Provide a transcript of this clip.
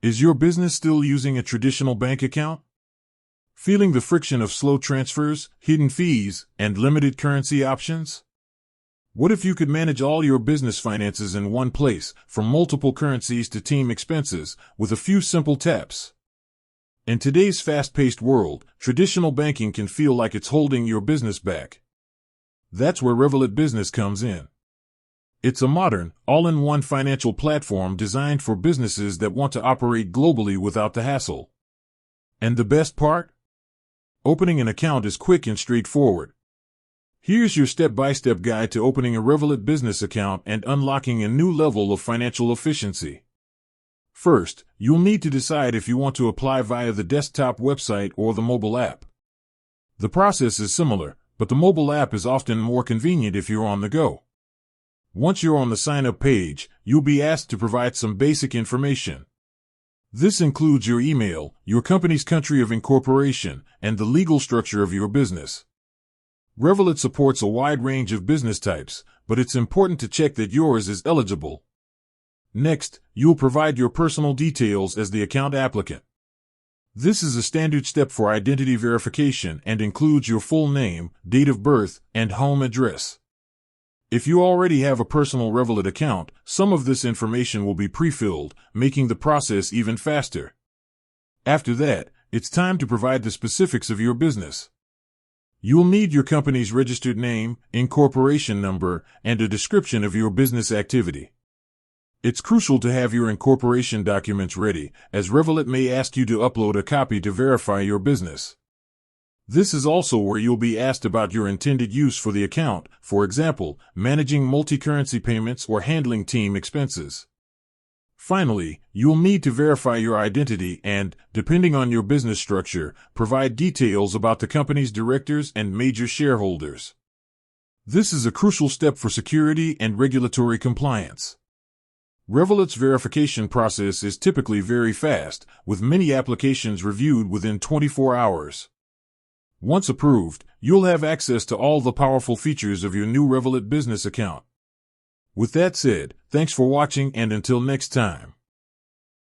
Is your business still using a traditional bank account? Feeling the friction of slow transfers, hidden fees, and limited currency options? What if you could manage all your business finances in one place, from multiple currencies to team expenses, with a few simple taps? In today's fast-paced world, traditional banking can feel like it's holding your business back. That's where Revolut Business comes in. It's a modern, all-in-one financial platform designed for businesses that want to operate globally without the hassle. And the best part? Opening an account is quick and straightforward. Here's your step-by-step guide to opening a Revolut Business Account and unlocking a new level of financial efficiency. First, you'll need to decide if you want to apply via the desktop website or the mobile app. The process is similar, but the mobile app is often more convenient if you're on the go. Once you're on the sign-up page, you'll be asked to provide some basic information. This includes your email, your company's country of incorporation, and the legal structure of your business. Revolut supports a wide range of business types, but it's important to check that yours is eligible. Next, you'll provide your personal details as the account applicant. This is a standard step for identity verification and includes your full name, date of birth, and home address. If you already have a personal Revolut account, some of this information will be pre-filled, making the process even faster. After that, it's time to provide the specifics of your business. You'll need your company's registered name, incorporation number, and a description of your business activity. It's crucial to have your incorporation documents ready, as Revolut may ask you to upload a copy to verify your business. This is also where you'll be asked about your intended use for the account, for example, managing multi-currency payments or handling team expenses. Finally, you'll need to verify your identity and, depending on your business structure, provide details about the company's directors and major shareholders. This is a crucial step for security and regulatory compliance. Revolut's verification process is typically very fast, with many applications reviewed within 24 hours. Once approved, you'll have access to all the powerful features of your new Revolut Business Account. With that said, thanks for watching and until next time.